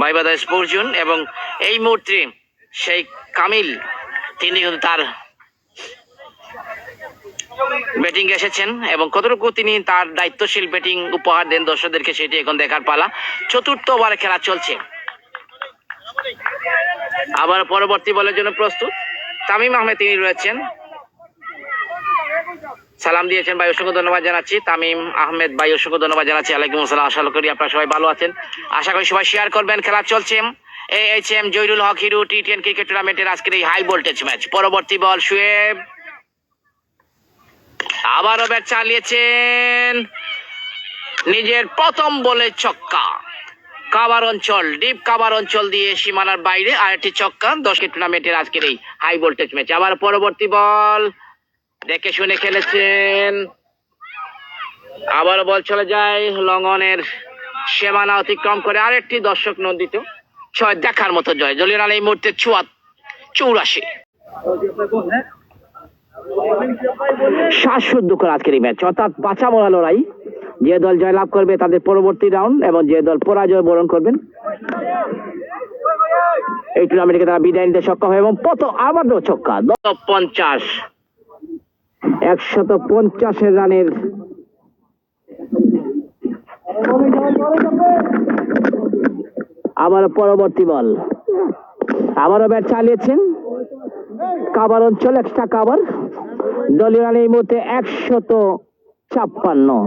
বাইবাদা স্পোর্টজন এবং এই মুহূর্তে সেই কামিল তিনি কিন্তু তার ব্যাটিং এসেছেন এবং কতটুকু তিনি তার দায়িত্বশীল ব্যাটিং উপহার দেন দর্শকদেরকে সেটি এখন দেখার পালা। চতুর্থ ওভারে খেলা চলছে, আবার পরবর্তী বলের জন্য প্রস্তুত তামিম আহমেদ তিনি রয়েছেন। সালাম দিয়েছেন ভাই, অসংখ্য ধন্যবাদ জানাচ্ছি। তামিম আহমেদ ভাই অসংখ্য ধন্যবাদ জানাচ্ছি। আলাইকুম আসসালাম, আশা করি আপনারা সবাই ভালো আছেন, আশা করি সবাই শেয়ার করবেন। খেলা চলছে AHM Zahirul Haque Hiru T10 cricket টুর্নামেন্টের আজকের এই হাই ভোল্টেজ ম্যাচ। পরবর্তী বল শুয়েব, আবারও ব্যাট চালিয়েছেন, নিজের প্রথম বলে ছক্কা। কাভার অঞ্চল, ডিপ কাভার অঞ্চল দিয়ে সীমানার বাইরে আরেকটি ছক্কা 10 টুর্নামেন্টের আজকের এই হাই ভোল্টেজ ম্যাচ। আবার পরবর্তী বল দেখে শুনে খেলেছেন, আবারও বল চলে যায় লং অনের সীমানা অতিক্রম করে, আরেকটি দর্শক নন্দিত ছয় দেখার মতো জয়। দলীয় রান এই মুহূর্তে 84। শ্বাসরুদ্ধকর আজকের এই ম্যাচ, অর্থাৎ বাঁচা মরা লড়াই। যে দল জয়লাভ করবে তাদের পরবর্তী রাউন্ড এবং যে দল পরাজয় বরণ করবেন এই টুর্নামেন্টকে তারা বিদায় নিতে সক্ষম হয়। এবং আবারও ছক্কা 50, 150 রানের আবার পরবর্তী বল, আবারও ব্যাট চালিয়েছেন, কাভার অঞ্চল এক্সট্রা কাভার। দলীয় রান এই মুহূর্তে 156।